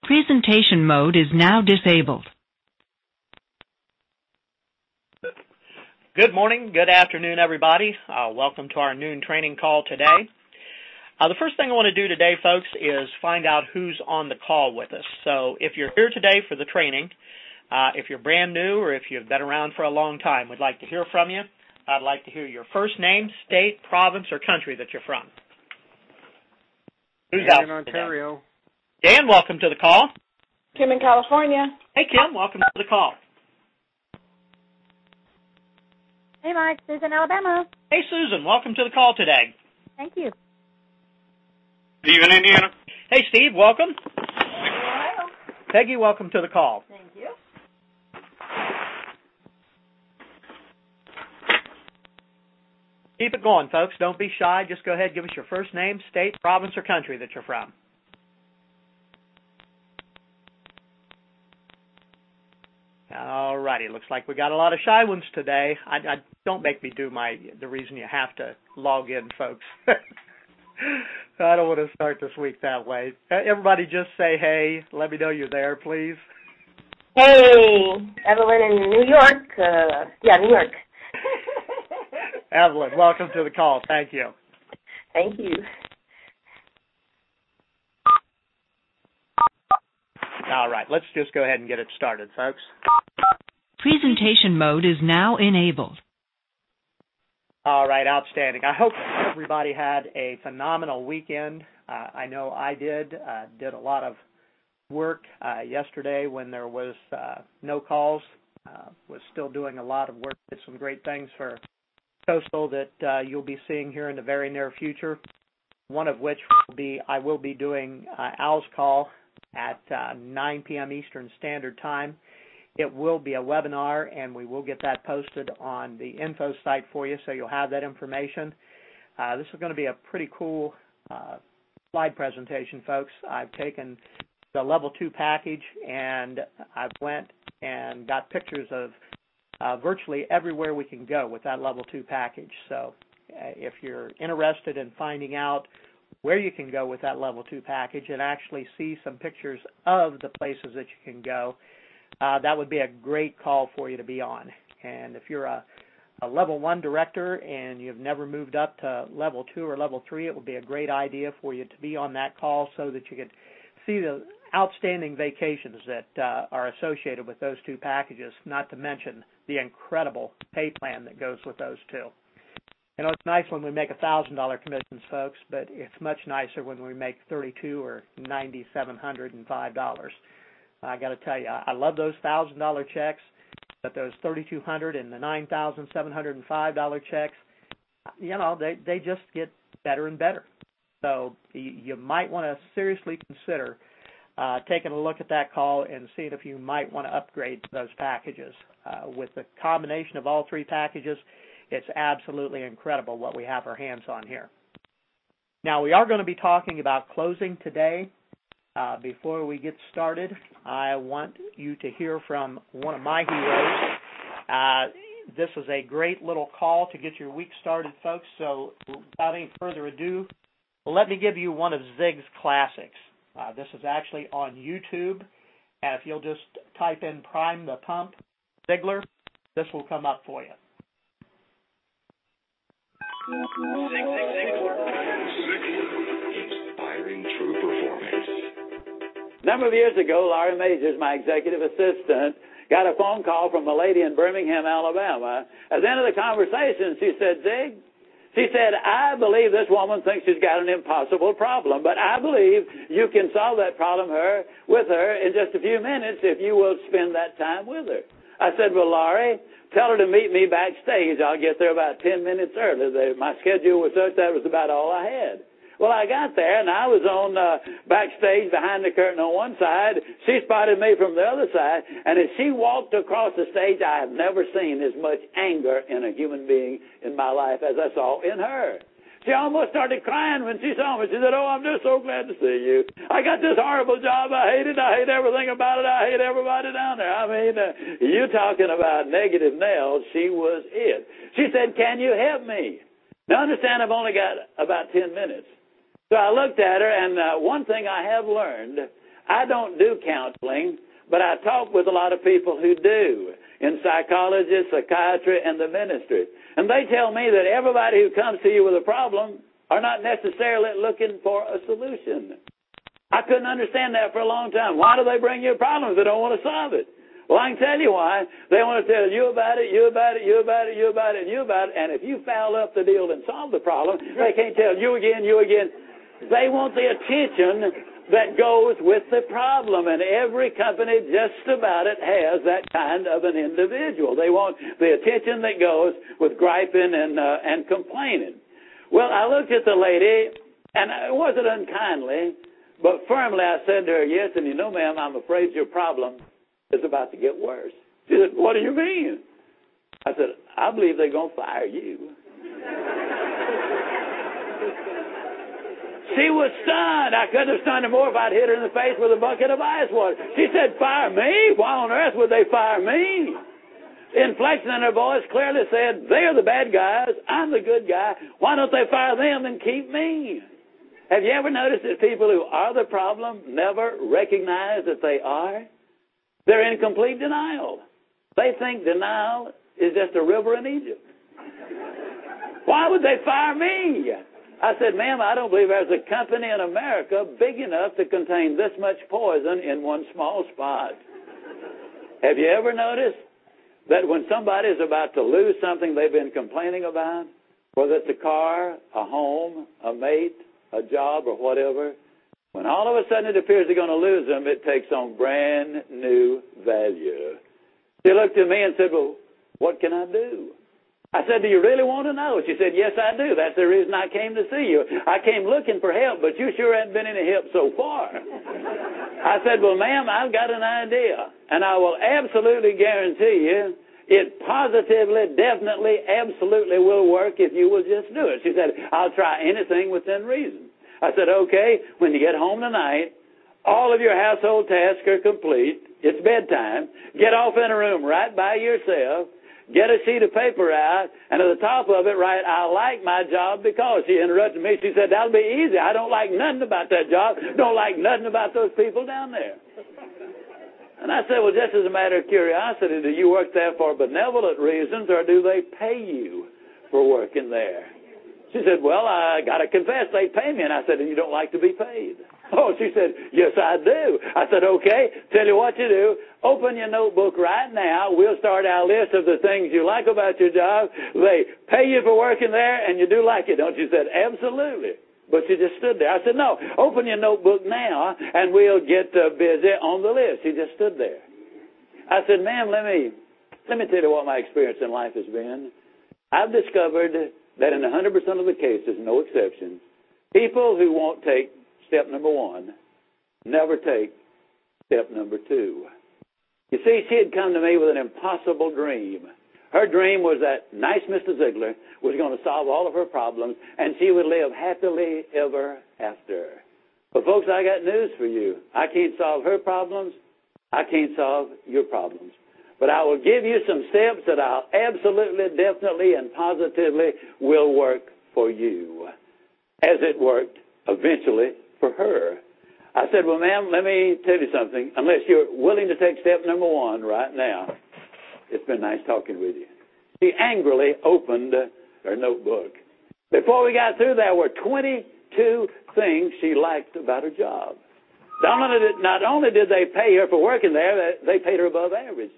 Presentation mode is now disabled. Good morning, good afternoon, everybody. Welcome to our noon training call today. The first thing I want to do today, folks, is find out who's on the call with us. So if you're here today for the training, if you're brand new or if you've been around for a long time, we'd like to hear from you. I'd like to hear your first name, state, province, or country that you're from. Who's Dan out in Ontario. today? Dan, welcome to the call. Kim in California. Hey, Kim, welcome to the call. Hey, Mark. Susan, Alabama. Hey, Susan, welcome to the call today. Thank you. Steve in Indiana. Hey, Steve, welcome. Ohio. Peggy, welcome to the call. Thank you. Keep it going, folks. Don't be shy. Just go ahead and give us your first name, state, province, or country that you're from. All righty. Looks like we got a lot of shy ones today. I don't make me do the reason you have to log in, folks. I don't want to start this week that way. Everybody just say hey. Let me know you're there, please. Hey, Evelyn in New York. New York. Evelyn, welcome to the call. Thank you. Thank you. All right, let's just go ahead and get it started, folks. Presentation mode is now enabled. All right, outstanding. I hope everybody had a phenomenal weekend. I know I did a lot of work yesterday when there was no calls. Was still doing a lot of work. Did some great things for Coastal that you'll be seeing here in the very near future. One of which I will be doing Al's call at 9 p.m. Eastern Standard Time. It will be a webinar, and we will get that posted on the info site for you, so you'll have that information. This is going to be a pretty cool slide presentation, folks. I've taken the Level 2 package, and I went and got pictures of virtually everywhere we can go with that Level 2 package. So if you're interested in finding out where you can go with that Level 2 package and actually see some pictures of the places that you can go, that would be a great call for you to be on. And if you're a Level 1 director and you've never moved up to Level 2 or Level 3, it would be a great idea for you to be on that call so that you could see the outstanding vacations that are associated with those two packages, not to mention the incredible pay plan that goes with those two. You know, it's nice when we make $1,000 commissions, folks, but it's much nicer when we make $3,200 or $9,705. I got to tell you, I love those $1,000 checks, but those $3,200 and the $9,705 checks, you know, they just get better and better. So you might want to seriously consider taking a look at that call and seeing if you might want to upgrade those packages. With the combination of all three packages, it's absolutely incredible what we have our hands on here. Now, we are going to be talking about closing today. Before we get started, I want you to hear from one of my heroes. This is a great little call to get your week started, folks. So without any further ado, let me give you one of Zig's classics. This is actually on YouTube. And if you'll just type in Prime the Pump, Ziggler, this will come up for you. Inspiring true performance. A number of years ago, Laurie Majors, my executive assistant, got a phone call from a lady in Birmingham, Alabama. At the end of the conversation, she said, Zig, she said, I believe this woman thinks she's got an impossible problem, but I believe you can solve that problem with her in just a few minutes if you will spend that time with her. I said, well, Laurie, tell her to meet me backstage. I'll get there about 10 minutes early. My schedule was such that was about all I had. Well, I got there, and I was on backstage behind the curtain on one side. She spotted me from the other side, and as she walked across the stage, I have never seen as much anger in a human being in my life as I saw in her. She almost started crying when she saw me. She said, oh, I'm just so glad to see you. I got this horrible job. I hate it. I hate everything about it. I hate everybody down there. I mean, you talking about negative nails, she was it. She said, can you help me? Now, understand, I've only got about 10 minutes. So I looked at her, and one thing I have learned, I don't do counseling, but I talk with a lot of people who do, in psychology, psychiatry, and the ministry. And they tell me that everybody who comes to you with a problem are not necessarily looking for a solution. I couldn't understand that for a long time. Why do they bring you a problem if they don't want to solve it? Well, I can tell you why. They want to tell you about it, you about it, you about it, you about it, and you about it. And if you foul up the deal and solve the problem, they can't tell you again, you again. They want the attention that goes with the problem. And every company just about it has that kind of an individual. They want the attention that goes with griping and complaining. Well, I looked at the lady, and it wasn't unkindly, but firmly I said to her, yes, and you know, ma'am, I'm afraid your problem is about to get worse. She said, what do you mean? I said, I believe they're going to fire you. She was stunned. I couldn't have stunned her more if I'd hit her in the face with a bucket of ice water. She said, fire me? Why on earth would they fire me? The inflection in her voice clearly said, they're the bad guys, I'm the good guy. Why don't they fire them and keep me? Have you ever noticed that people who are the problem never recognize that they are? They're in complete denial. They think denial is just a river in Egypt. Why would they fire me? I said, ma'am, I don't believe there's a company in America big enough to contain this much poison in one small spot. Have you ever noticed that when somebody is about to lose something they've been complaining about, whether it's a car, a home, a mate, a job, or whatever, when all of a sudden it appears they're going to lose them, it takes on brand new value. She looked at me and said, well, what can I do? I said, do you really want to know? She said, yes, I do. That's the reason I came to see you. I came looking for help, but you sure haven't been any help so far. I said, well, ma'am, I've got an idea, and I will absolutely guarantee you it positively, definitely, absolutely will work if you will just do it. She said, I'll try anything within reason. I said, okay, when you get home tonight, all of your household tasks are complete. It's bedtime. Get off in a room right by yourself. Get a sheet of paper out, and at the top of it, write, I like my job because. She interrupted me. She said, that'll be easy. I don't like nothing about that job. Don't like nothing about those people down there. And I said, well, just as a matter of curiosity, do you work there for benevolent reasons, or do they pay you for working there? She said, well, I got to confess, they pay me. And I said, and you don't like to be paid? Oh, she said, yes, I do. I said, okay, tell you what you do. Open your notebook right now. We'll start our list of the things you like about your job. They pay you for working there, and you do like it, don't you? She said, absolutely. But she just stood there. I said, no, open your notebook now, and we'll get busy on the list. She just stood there. I said, ma'am, let me tell you what my experience in life has been. I've discovered that in 100% of the cases, no exceptions, people who won't take step number one never take step number two. You see, she had come to me with an impossible dream. Her dream was that nice Mr. Ziegler was going to solve all of her problems, and she would live happily ever after. But, folks, I got news for you. I can't solve her problems. I can't solve your problems. But I will give you some steps that I'll absolutely, definitely, and positively will work for you, as it worked eventually for her. I said, well, ma'am, let me tell you something. Unless you're willing to take step number one right now, it's been nice talking with you. She angrily opened her notebook. Before we got through, there were 22 things she liked about her job. Not only did they pay her for working there, they paid her above average.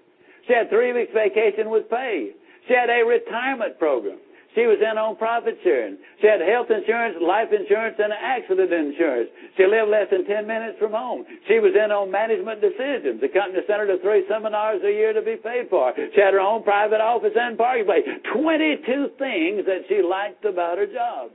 She had 3 weeks vacation with pay. She had a retirement program. She was in on profit sharing. She had health insurance, life insurance, and accident insurance. She lived less than 10 minutes from home. She was in on management decisions. The company sent her to 3 seminars a year to be paid for. She had her own private office and parking place. 22 things that she liked about her job.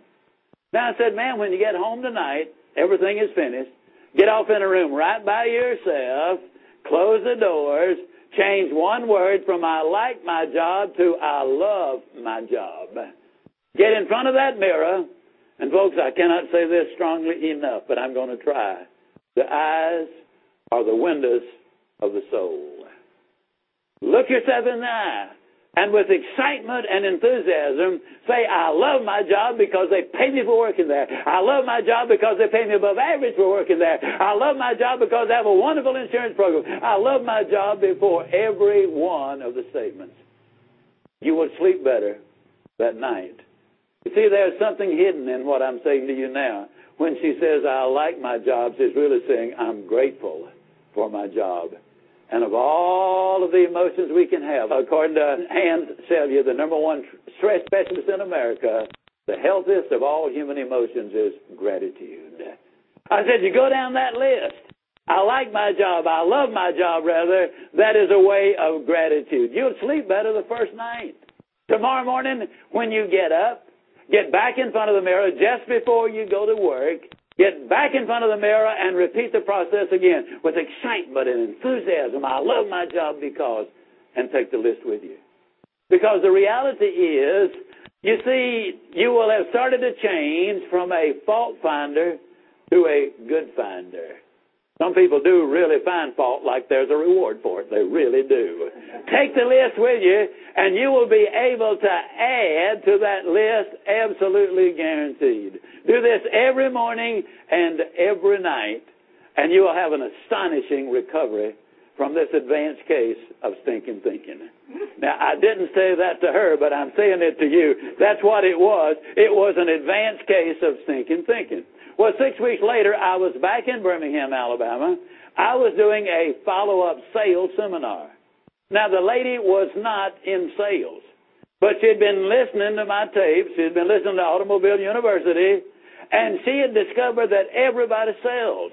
Now I said, ma'am, when you get home tonight, everything is finished. Get off in a room right by yourself. Close the doors. Change one word from I like my job to I love my job. Get in front of that mirror, and folks, I cannot say this strongly enough, but I'm going to try. The eyes are the windows of the soul. Look yourself in the eye. and with excitement and enthusiasm say, I love my job because they pay me for working there. I love my job because they pay me above average for working there. I love my job because they have a wonderful insurance program. I love my job before every one of the statements. You will sleep better that night. You see, there's something hidden in what I'm saying to you now. When she says, I like my job, she's really saying, I'm grateful for my job. And of all of the emotions we can have, according to Hans Selye, the number one stress specialist in America, the healthiest of all human emotions is gratitude. I said, you go down that list. I like my job. I love my job, rather. That is a way of gratitude. You'll sleep better the first night. Tomorrow morning, when you get up, get back in front of the mirror just before you go to work. Get back in front of the mirror and repeat the process again with excitement and enthusiasm. I love my job because, and take the list with you. Because the reality is, you see, you will have started to change from a fault finder to a good finder. Some people do really find fault like there's a reward for it. They really do. Take the list with you, and you will be able to add to that list, absolutely guaranteed. Do this every morning and every night, and you will have an astonishing recovery from this advanced case of stinking thinking. Now, I didn't say that to her, but I'm saying it to you. That's what it was. It was an advanced case of stinking thinking. Well, 6 weeks later, I was back in Birmingham, Alabama. I was doing a follow-up sales seminar. Now, the lady was not in sales, but she'd been listening to my tapes. She'd been listening to Automobile University, and she had discovered that everybody sells.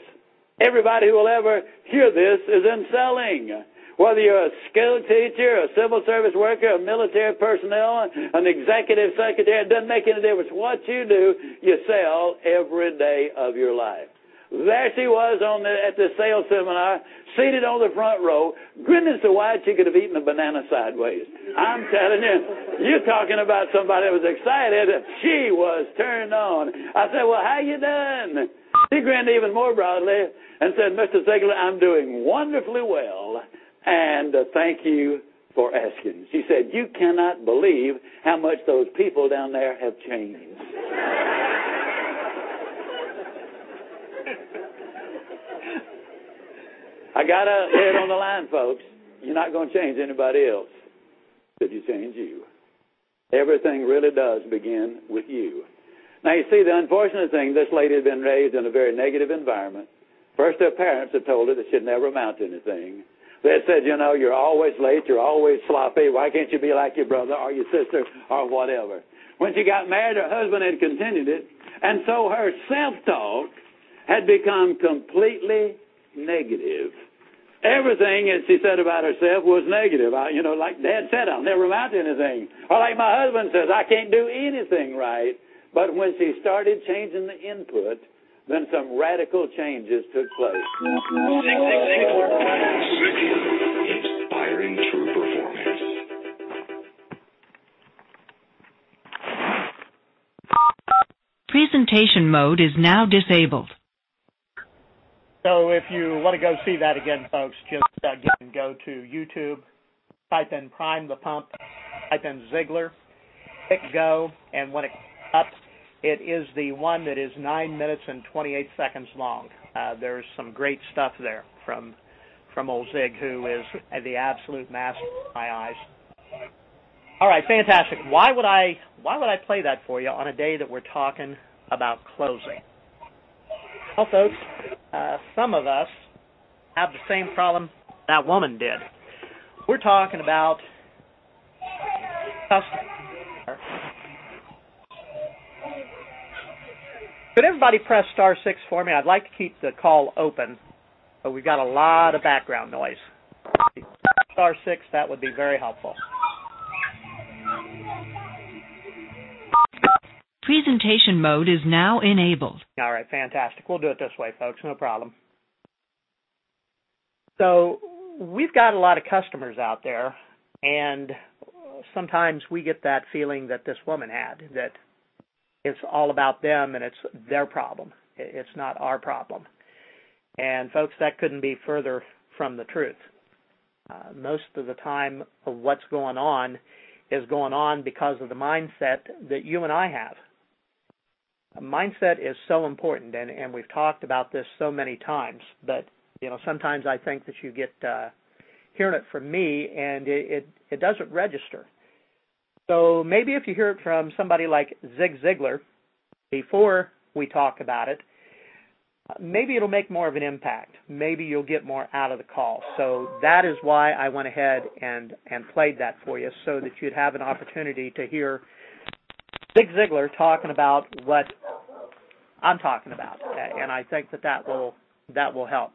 Everybody who will ever hear this is in selling. Whether you're a school teacher, a civil service worker, a military personnel, an executive secretary, it doesn't make any difference. What you do, you sell every day of your life. There she was at the sales seminar, seated on the front row, grinning so wide she could have eaten a banana sideways. I'm telling you, you're talking about somebody that was excited. She was turned on. I said, well, how you done? She grinned even more broadly and said, Mr. Ziegler, I'm doing wonderfully well. And thank you for asking. She said, you cannot believe how much those people down there have changed. I got to lay it on the line, folks. You're not going to change anybody else if you change you. Everything really does begin with you. Now, you see, the unfortunate thing, this lady had been raised in a very negative environment. First, her parents had told her that she'd never amount to anything. They said, you know, you're always late, you're always sloppy, why can't you be like your brother or your sister or whatever? When she got married, her husband had continued it, and so her self-talk had become completely negative. Everything, as she said about herself, was negative. Like Dad said, I'll never amount to anything. Or like my husband says, I can't do anything right. But when she started changing the input, then some radical changes took place. Inspiring true performance. Presentation mode is now disabled. So if you want to go see that again, folks, just again go to YouTube, type in Prime the Pump, type in Ziegler, click go, and when it comes up, it is the one that is 9 minutes and 28 seconds long. There's some great stuff there from old Zig, who is the absolute master in my eyes. All right, fantastic. Why would I play that for you on a day that we're talking about closing? Well, folks, some of us have the same problem that woman did. We're talking about customers. Could everybody press star 6 for me? I'd like to keep the call open, but we've got a lot of background noise. Star 6, that would be very helpful. Presentation mode is now enabled. All right, fantastic. We'll do it this way, folks, no problem. So we've got a lot of customers out there, and sometimes we get that feeling that this woman had, that it's all about them and it's their problem. It's not our problem. And, folks, that couldn't be further from the truth. Most of the time, what's going on is going on because of the mindset that you and I have. Mindset is so important, and we've talked about this so many times, but sometimes I think that you get hearing it from me and it doesn't register. So maybe if you hear it from somebody like Zig Ziglar before we talk about it, maybe it'll make more of an impact. Maybe you'll get more out of the call. So that is why I went ahead and played that for you, so that you'd have an opportunity to hear Zig Ziglar talking about what I'm talking about. And I think that will help.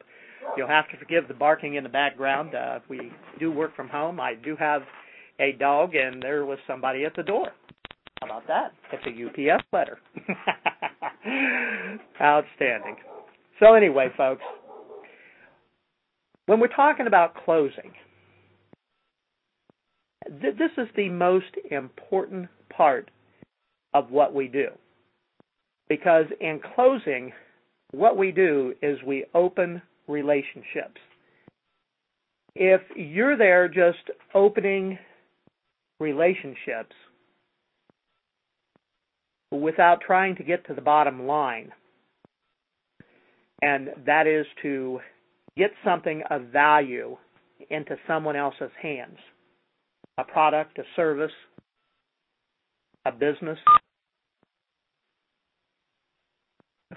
You'll have to forgive the barking in the background. We do work from home. I do have a dog, and there was somebody at the door. How about that? It's a UPS letter. Outstanding. So anyway, folks, when we're talking about closing, this is the most important part of what we do. Because in closing, what we do is we open relationships. If you're there just opening relationships without trying to get to the bottom line, and that is to get something of value into someone else's hands, a product, a service, a business.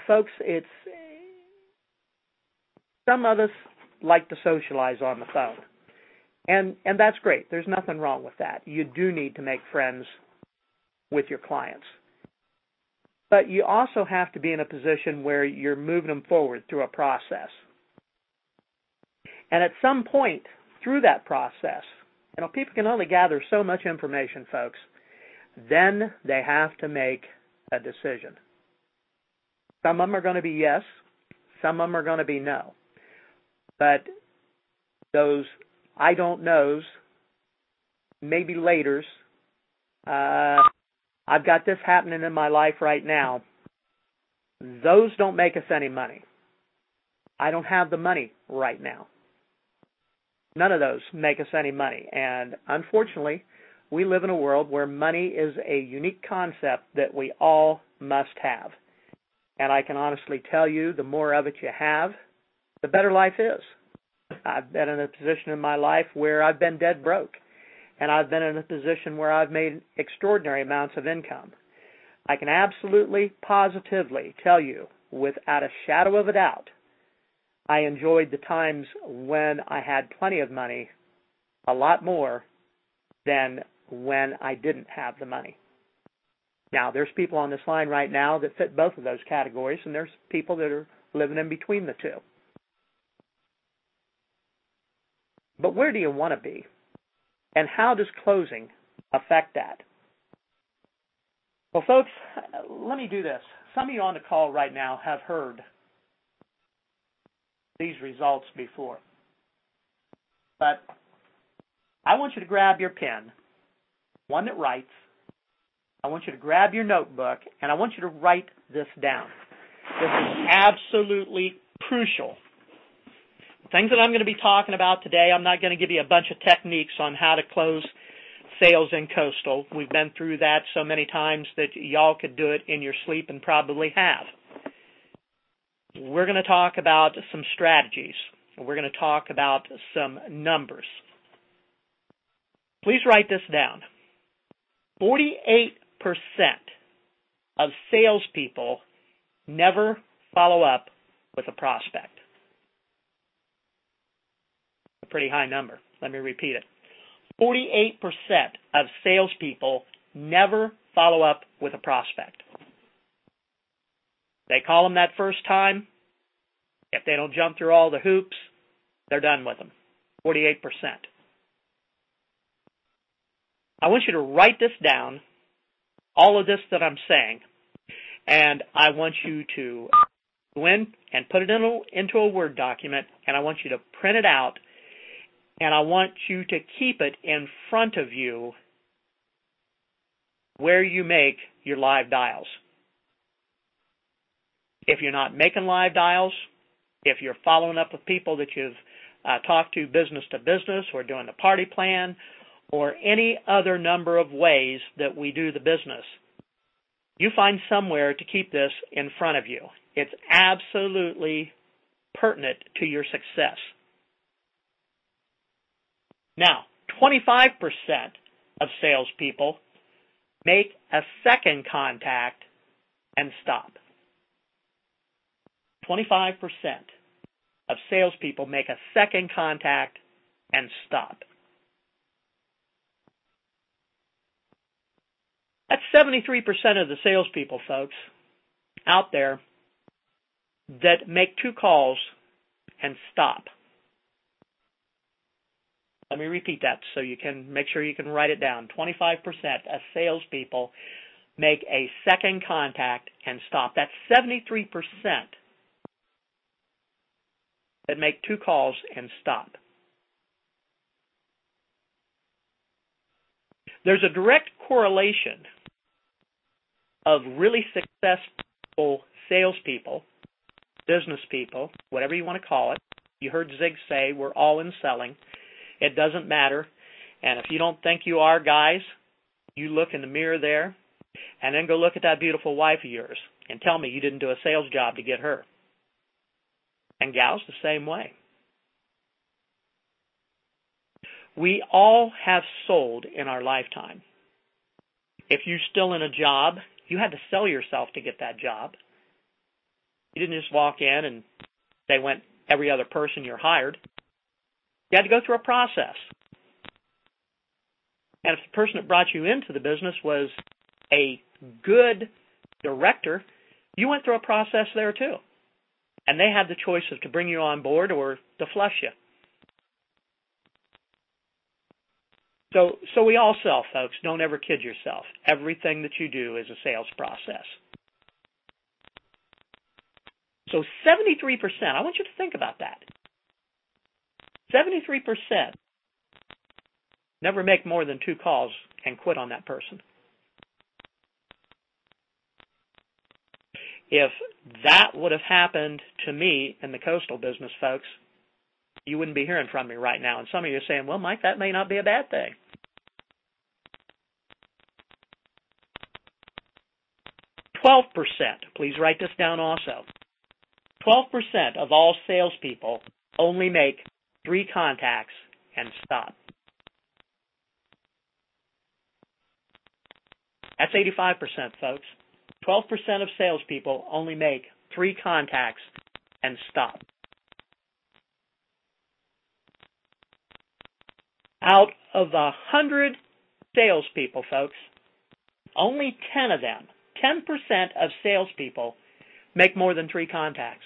Folks, some of us like to socialize on the phone, and that's great. There's nothing wrong with that. You do need to make friends with your clients. But you also have to be in a position where you're moving them forward through a process. And at some point through that process, people can only gather so much information, folks. Then they have to make a decision. Some of them are going to be yes. Some of them are going to be no. But those I don't knows, maybe laters, I've got this happening in my life right now, those don't make us any money. I don't have the money right now. None of those make us any money. And unfortunately, we live in a world where money is a unique concept that we all must have. And I can honestly tell you, the more of it you have, the better life is. I've been in a position in my life where I've been dead broke. And I've been in a position where I've made extraordinary amounts of income. I can absolutely, positively tell you, without a shadow of a doubt, I enjoyed the times when I had plenty of money a lot more than when I didn't have the money. Now, there's people on this line right now that fit both of those categories, and there's people that are living in between the two. But where do you want to be? And how does closing affect that? Well, folks, let me do this. Some of you on the call right now have heard these results before. But I want you to grab your pen, one that writes. I want you to grab your notebook, and I want you to write this down. This is absolutely crucial. The things that I'm going to be talking about today, I'm not going to give you a bunch of techniques on how to close sales in Coastal. We've been through that so many times that y'all could do it in your sleep and probably have. We're going to talk about some strategies. We're going to talk about some numbers. Please write this down. 48% of salespeople never follow up with a prospect. A pretty high number. Let me repeat it. 48% of salespeople never follow up with a prospect. They call them that first time. If they don't jump through all the hoops, they're done with them. 48%. I want you to write this down, all of this that I'm saying, and I want you to go in and put it into a Word document, and I want you to print it out, and I want you to keep it in front of you where you make your live dials. If you're not making live dials, if you're following up with people that you've talked to business or doing the party plan, or any other number of ways that we do the business, you find somewhere to keep this in front of you. It's absolutely pertinent to your success. Now, 25% of salespeople make a second contact and stop. 25% of salespeople make a second contact and stop. That's 73% of the salespeople, folks, out there that make 2 calls and stop. Let me repeat that so you can make sure you can write it down. 25% of salespeople make a second contact and stop. That's 73% that make 2 calls and stop. There's a direct correlation of really successful salespeople, business people, whatever you want to call it. You heard Zig say we're all in selling. It doesn't matter. And if you don't think you are, guys, you look in the mirror there and then go look at that beautiful wife of yours and tell me you didn't do a sales job to get her. And gals, the same way. We all have sold in our lifetime. If you're still in a job, you had to sell yourself to get that job. You didn't just walk in and they went every other person you're hired. You had to go through a process. And if the person that brought you into the business was a good director, you went through a process there too. And they had the choice of to bring you on board or to flush you. So we all sell, folks. Don't ever kid yourself. Everything that you do is a sales process. So 73%, I want you to think about that. 73% never make more than 2 calls and quit on that person. If that would have happened to me in the coastal business, folks, you wouldn't be hearing from me right now. And some of you are saying, well, Mike, that may not be a bad thing. 12%, please write this down also. 12% of all salespeople only make 3 contacts and stop. That's 85%, folks. 12% of salespeople only make 3 contacts and stop. Out of 100 salespeople, folks, only 10 of them, 10% of salespeople make more than 3 contacts.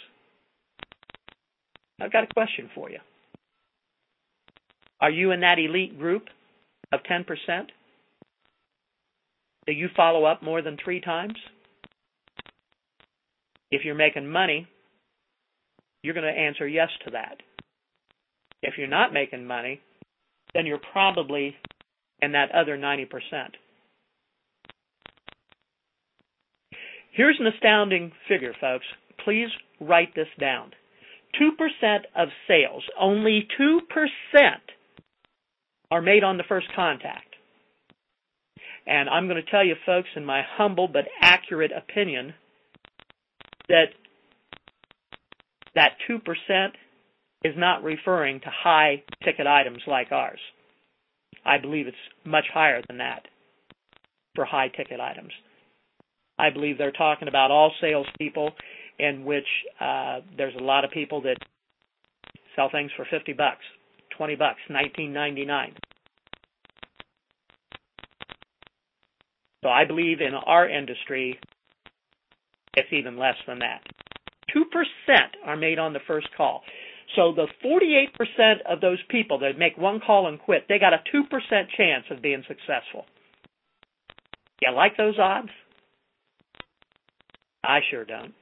I've got a question for you. Are you in that elite group of 10%? Do you follow up more than 3 times? If you're making money, you're going to answer yes to that. If you're not making money, then you're probably in that other 90%. Here's an astounding figure, folks. Please write this down. 2% of sales, only 2% are made on the first contact. And I'm going to tell you, folks, in my humble but accurate opinion, that 2% is not referring to high-ticket items like ours. I believe it's much higher than that for high-ticket items. I believe they're talking about all salespeople, in which there's a lot of people that sell things for $50, $20, $19.99. So I believe in our industry, it's even less than that. 2% are made on the first call. So the 48% of those people that make 1 call and quit, they got a 2% chance of being successful. You like those odds? I sure don't.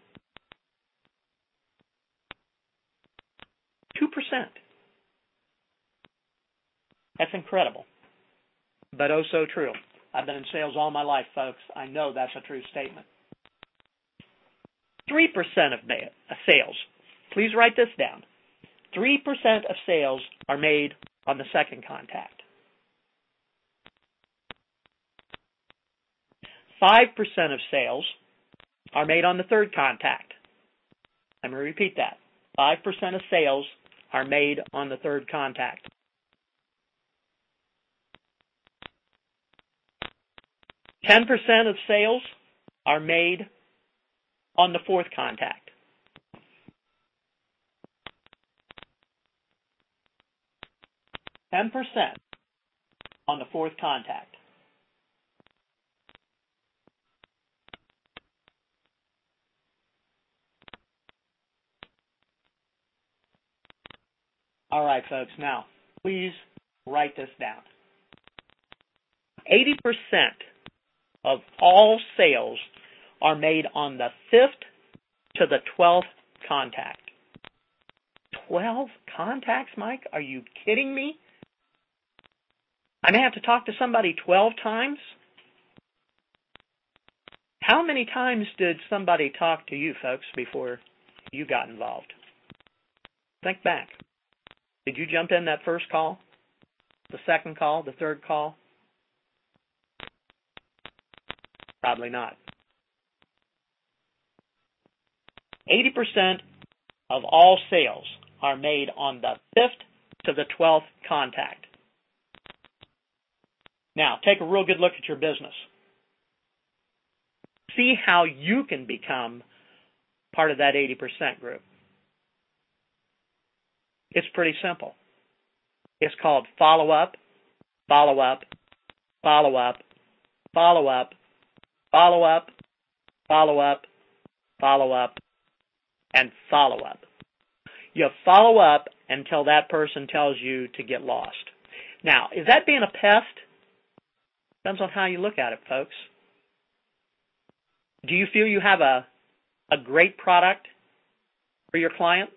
2%. That's incredible, but oh so true. I've been in sales all my life, folks. I know that's a true statement. 3% of sales, please write this down. 3% of sales are made on the second contact. 5% of sales are made on the third contact. Let me repeat that. 5% of sales are made on the third contact. 10% of sales are made on the fourth contact. 10% on the fourth contact. All right, folks, now, please write this down. 80% of all sales are made on the 5th to the 12th contact. 12 contacts, Mike? Are you kidding me? I may have to talk to somebody 12 times? How many times did somebody talk to you, folks, before you got involved? Think back. Did you jump in that first call? The second call? The third call? Probably not. 80% of all sales are made on the 5th to the 12th contact. Now, take a real good look at your business. See how you can become part of that 80% group. It's pretty simple. It's called follow up, follow up, follow up, follow up, follow up, follow up, follow up, and follow up. You follow up until that person tells you to get lost. Now, is that being a pest? Depends on how you look at it, folks. Do you feel you have a great product for your client?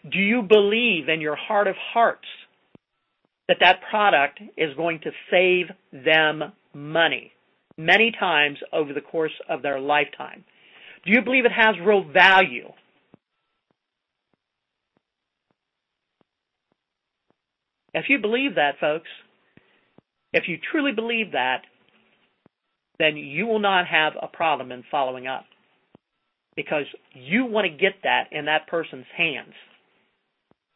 Do you believe in your heart of hearts that that product is going to save them money many times over the course of their lifetime? Do you believe it has real value? If you believe that, folks, if you truly believe that, then you will not have a problem in following up, because you want to get that in that person's hands,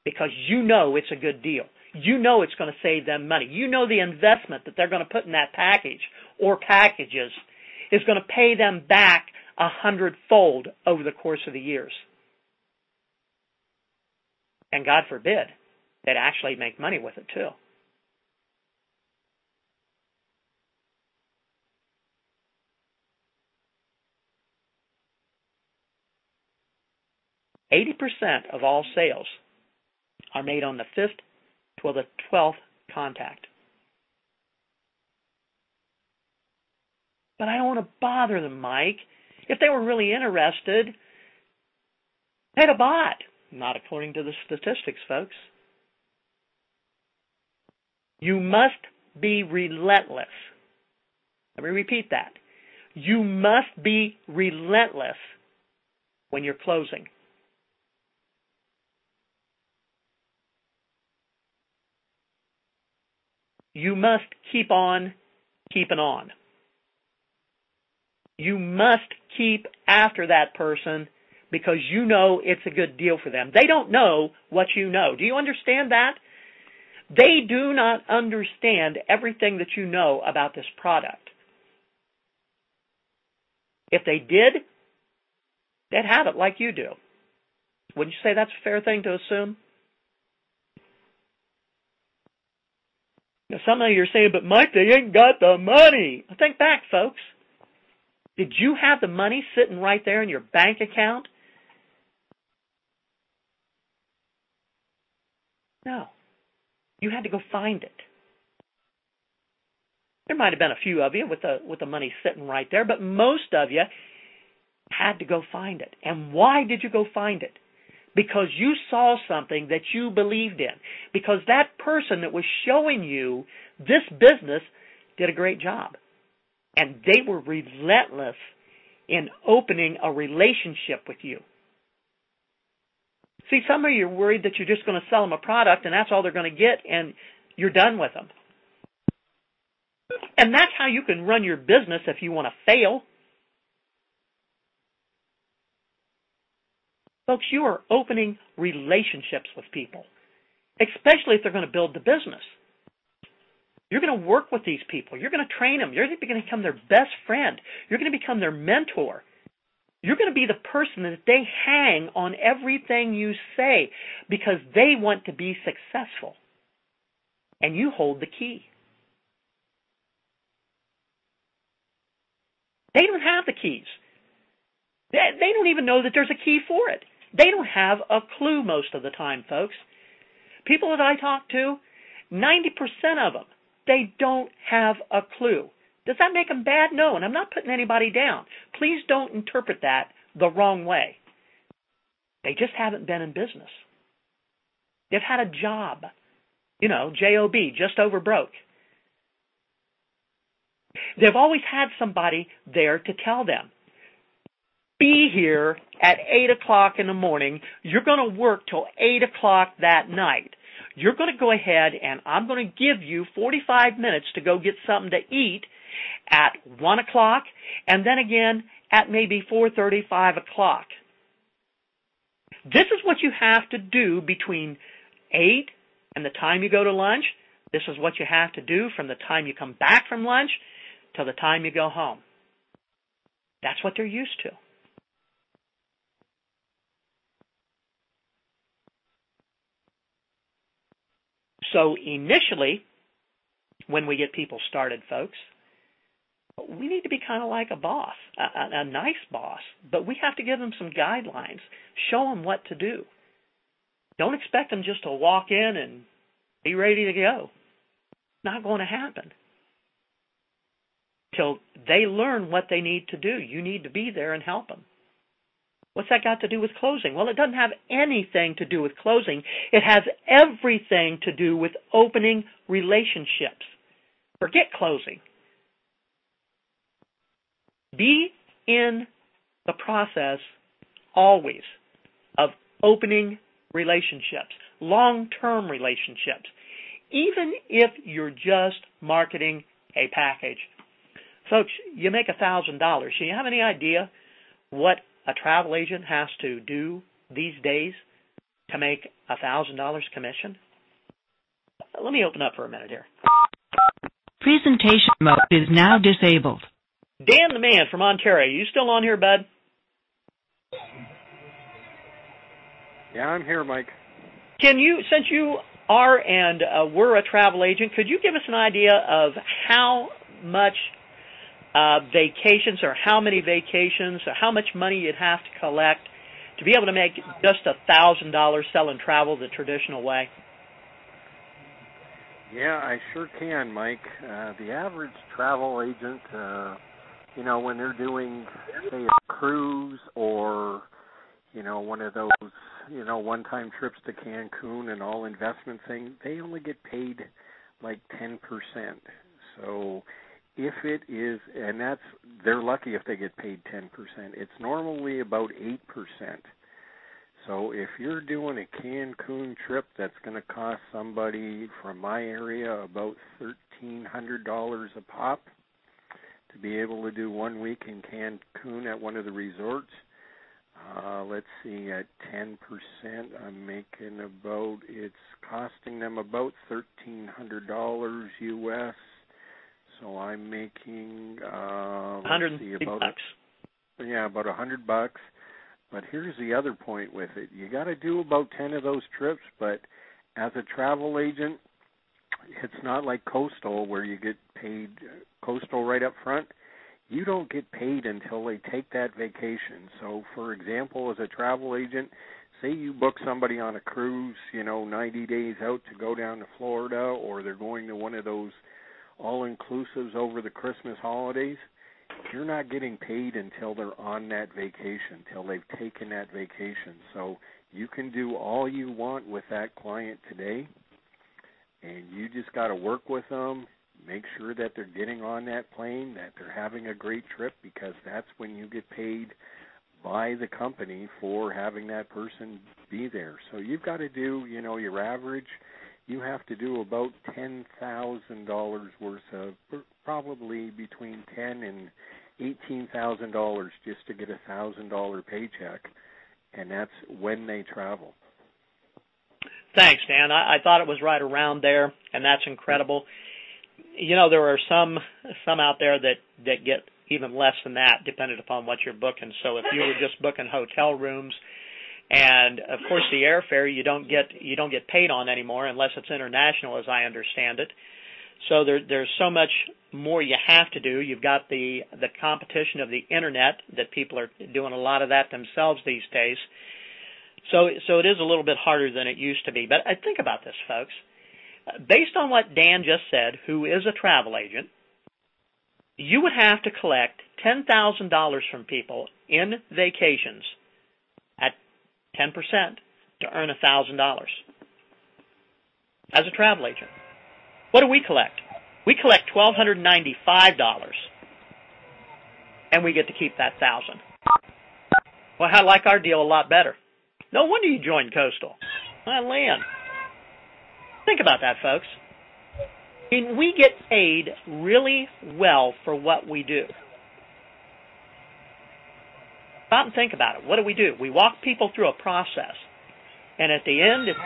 because you know it's a good deal. You know it's going to save them money. You know the investment that they're going to put in that package or packages is going to pay them back 100-fold over the course of the years. And God forbid, they'd actually make money with it too. % of all sales are made on the 5th to the 12th contact. But I don't want to bother them, Mike. If they were really interested, they'd have bought. Not according to the statistics, folks. You must be relentless. Let me repeat that. You must be relentless when you're closing. You must keep on keeping on. You must keep after that person because you know it's a good deal for them. They don't know what you know. Do you understand that? They do not understand everything that you know about this product. If they did, they'd have it like you do. Wouldn't you say that's a fair thing to assume? Now, some of you are saying, but Mike, they ain't got the money. Think back, folks. Did you have the money sitting right there in your bank account? No. You had to go find it. There might have been a few of you with the money sitting right there, but most of you had to go find it. And why did you go find it? Because you saw something that you believed in. Because that person that was showing you this business did a great job. And they were relentless in opening a relationship with you. See, some of you are worried that you're just going to sell them a product and that's all they're going to get and you're done with them. And that's how you can run your business if you want to fail. Folks, you are opening relationships with people, especially if they're going to build the business. You're going to work with these people. You're going to train them. You're going to become their best friend. You're going to become their mentor. You're going to be the person that they hang on everything you say because they want to be successful. And you hold the key. They don't have the keys. They don't even know that there's a key for it. They don't have a clue most of the time, folks. People that I talk to, 90% of them, they don't have a clue. Does that make them bad? No, and I'm not putting anybody down. Please don't interpret that the wrong way. They just haven't been in business. They've had a job, J-O-B, just over broke. They've always had somebody there to tell them, be here at 8 o'clock in the morning. You're going to work till 8 o'clock that night. You're going to go ahead and I'm going to give you 45 minutes to go get something to eat at 1 o'clock and then again at maybe 4:30, 5 o'clock. This is what you have to do between 8 and the time you go to lunch. This is what you have to do from the time you come back from lunch till the time you go home. That's what they're used to. So initially, when we get people started, folks, we need to be kind of like a boss, a nice boss, but we have to give them some guidelines, show them what to do. Don't expect them just to walk in and be ready to go. It's not going to happen. Till they learn what they need to do, you need to be there and help them. What's that got to do with closing? Well, it doesn't have anything to do with closing. It has everything to do with opening relationships. Forget closing. Be in the process always of opening relationships, long-term relationships, even if you're just marketing a package. Folks, you make $1,000. Do you have any idea what a travel agent has to do these days to make $1,000 commission? Let me open up for a minute here. Presentation mode is now disabled. Dan the Man from Ontario, you still on here, bud? Yeah, I'm here, Mike. Can you, since you are and were a travel agent, could you give us an idea of how much vacations or how many vacations or how much money you'd have to collect to be able to make just $1,000 selling travel the traditional way? Yeah, I sure can, Mike. The average travel agent, when they're doing, say, a cruise or, one of those, one-time trips to Cancun and all investment thing, they only get paid like 10%. So if it is, and they're lucky if they get paid 10%. It's normally about 8%. So if you're doing a Cancun trip that's going to cost somebody from my area about $1,300 a pop to be able to do 1 week in Cancun at one of the resorts, let's see, at 10%, I'm making about, it's costing them about $1,300 US. So I'm making $100. About $100. But here's the other point with it: you got to do about 10 of those trips. But as a travel agent, it's not like Coastal where you get paid Coastal right up front. You don't get paid until they take that vacation. So, for example, as a travel agent, say you book somebody on a cruise, 90 days out to go down to Florida, or they're going to one of those all-inclusives over the Christmas holidays, you're not getting paid until they're on that vacation, till they've taken that vacation. So you can do all you want with that client today, and you just got to work with them, make sure that they're getting on that plane, that they're having a great trip, because that's when you get paid by the company for having that person be there. So you've got to do, your average, you have to do about $10,000 worth of probably between $10,000 and $18,000 just to get $1,000 paycheck, and that's when they travel. Thanks, Dan. I thought it was right around there, and that's incredible. You know, there are some out there that get even less than that, depending upon what you're booking. So if you were just booking hotel rooms, and of course the airfare you don't get paid on anymore unless it's international, as I understand it. So there's so much more you have to do. You've got the competition of the internet that people are doing a lot of that themselves these days. So it is a little bit harder than it used to be. But think about this, folks. Based on what Dan just said, who is a travel agent, you would have to collect $10,000 from people in vacations at 10% to earn $1,000 as a travel agent. What do we collect? We collect $1,295, and we get to keep that $1,000. Well, I like our deal a lot better. No wonder you joined Coastal. Well, Lynn, think about that, folks. I mean, we get paid really well for what we do. Stop and think about it. What do? We walk people through a process. And at the end, it's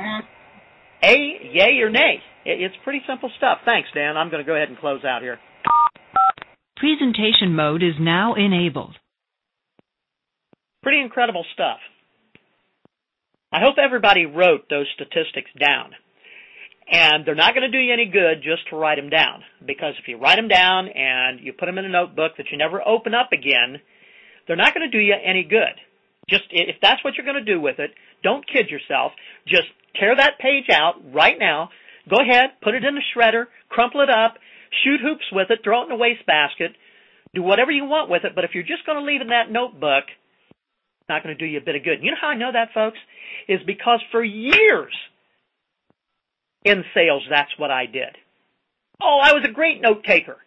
A, yay or nay. It's pretty simple stuff. Thanks, Dan. I'm going to go ahead and close out here. Presentation mode is now enabled. Pretty incredible stuff. I hope everybody wrote those statistics down. And they're not going to do you any good just to write them down. Because if you write them down and you put them in a notebook that you never open up again, they're not going to do you any good. Just if that's what you're going to do with it, don't kid yourself. Just tear that page out right now. Go ahead, put it in the shredder, crumple it up, shoot hoops with it, throw it in a wastebasket, do whatever you want with it. But if you're just going to leave it in that notebook, it's not going to do you a bit of good. You know how I know that, folks? Is because for years in sales, that's what I did. Oh, I was a great note taker.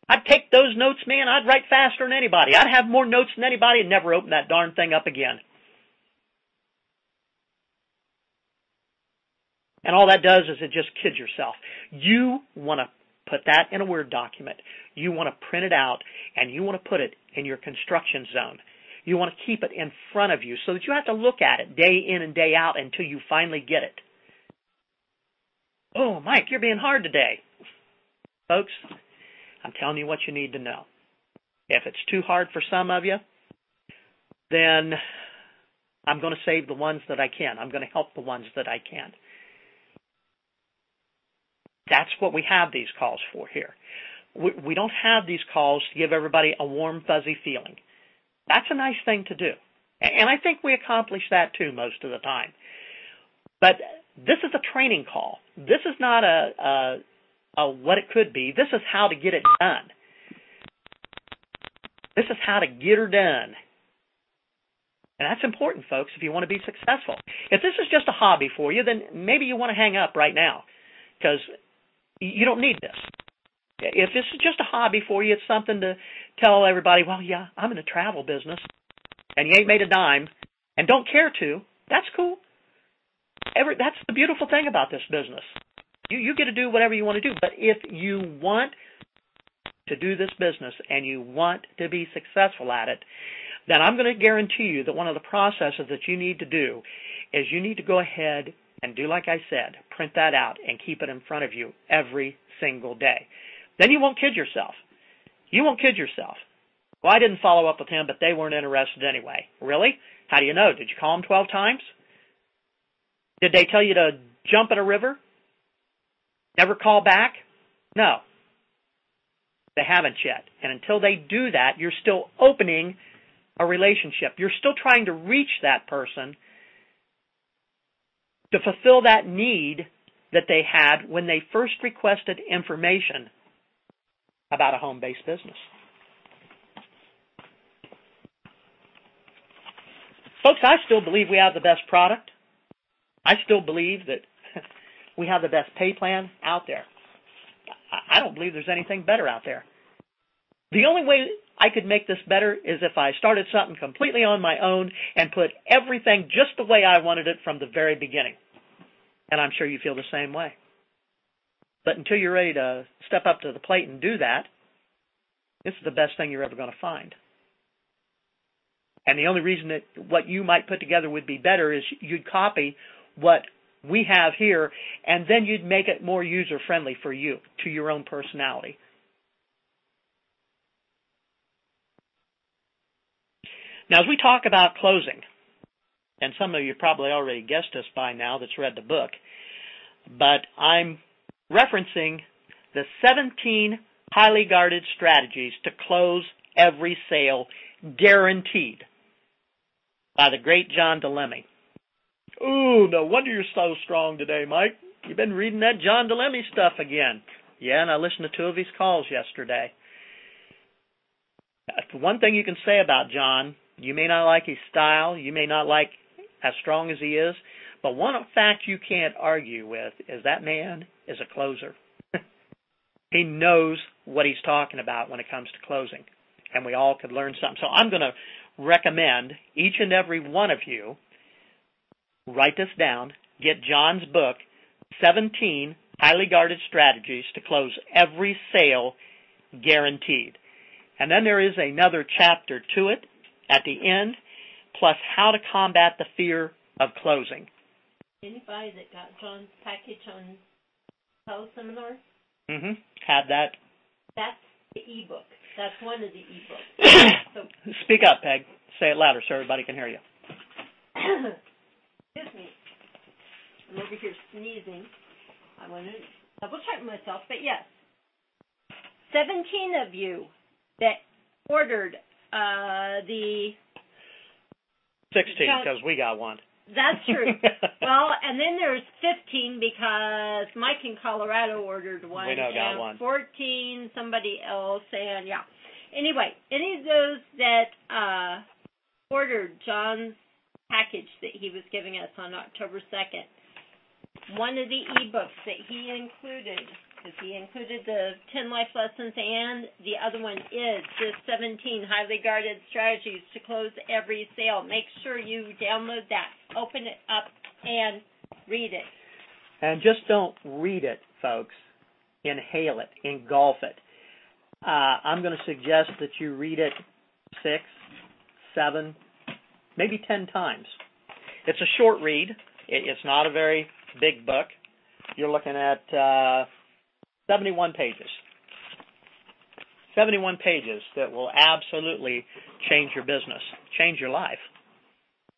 I'd take those notes, man. I'd write faster than anybody. I'd have more notes than anybody and never open that darn thing up again. And all that does is it just kids yourself. You want to put that in a Word document. You want to print it out, and you want to put it in your construction zone. You want to keep it in front of you so that you have to look at it day in and day out until you finally get it. Oh, Mike, you're being hard today. Folks, I'm telling you what you need to know. If it's too hard for some of you, then I'm going to save the ones that I can. I'm going to help the ones that I can. That's what we have these calls for here. We don't have these calls to give everybody a warm, fuzzy feeling. That's a nice thing to do. And I think we accomplish that too most of the time. But this is a training call. This is not a what it could be. This is how to get it done. This is how to get her done. And that's important, folks, if you want to be successful. If this is just a hobby for you, then maybe you want to hang up right now because you don't need this. If this is just a hobby for you, it's something to tell everybody, well, yeah, I'm in the travel business, and you ain't made a dime, and don't care to, that's cool. That's the beautiful thing about this business. You get to do whatever you want to do, but if you want to do this business and you want to be successful at it, then I'm going to guarantee you that one of the processes that you need to do is you need to go ahead and do like I said, print that out and keep it in front of you every single day. Then you won't kid yourself. You won't kid yourself. Well, I didn't follow up with him, but they weren't interested anyway. Really? How do you know? Did you call them 12 times? Did they tell you to jump in a river? Never call back? No. They haven't yet. And until they do that, you're still opening a relationship. You're still trying to reach that person to fulfill that need that they had when they first requested information about a home-based business. Folks, I still believe we have the best product. I still believe that we have the best pay plan out there. I don't believe there's anything better out there. The only way I could make this better is if I started something completely on my own and put everything just the way I wanted it from the very beginning. And I'm sure you feel the same way. But until you're ready to step up to the plate and do that, this is the best thing you're ever going to find. And the only reason that what you might put together would be better is you'd copy what we have here, and then you'd make it more user-friendly for you, to your own personality. Now, as we talk about closing, and some of you probably already guessed this by now that's read the book, but I'm referencing the 17 highly guarded strategies to close every sale, guaranteed, by the great John DeLemme. Ooh, no wonder you're so strong today, Mike. You've been reading that John DeLemme stuff again. Yeah, and I listened to 2 of his calls yesterday. One thing you can say about John, you may not like his style, you may not like as strong as he is, but one fact you can't argue with is that man is a closer. He knows what he's talking about when it comes to closing, and we all could learn something. So I'm going to recommend each and every one of you write this down, get John's book, 17 Highly Guarded Strategies to Close Every Sale, Guaranteed. And then there is another chapter to it at the end, plus how to combat the fear of closing. Anybody that got John's package on Close Seminar? Mm-hmm. Had that. That's the ebook. That's one of the ebooks. So, speak up, Peg. Say it louder so everybody can hear you. Excuse me. I'm over here sneezing. I want to double check myself, but yes. 17 of you that ordered the 16, because we got one. That's true. Well, and then there's 15 because Mike in Colorado ordered one. We know got one. 14, somebody else, and yeah. Anyway, any of those that ordered John's package that he was giving us on October 2nd, one of the ebooks that he included, because he included the 10 life lessons, and the other one is the 17 highly guarded strategies to close every sale. Make sure you download that, open it up, and read it. And just don't read it, folks. Inhale it, engulf it. I'm going to suggest that you read it 6, 7, maybe 10 times. It's a short read. It's not a very big book. You're looking at 71 pages. 71 pages that will absolutely change your business, change your life.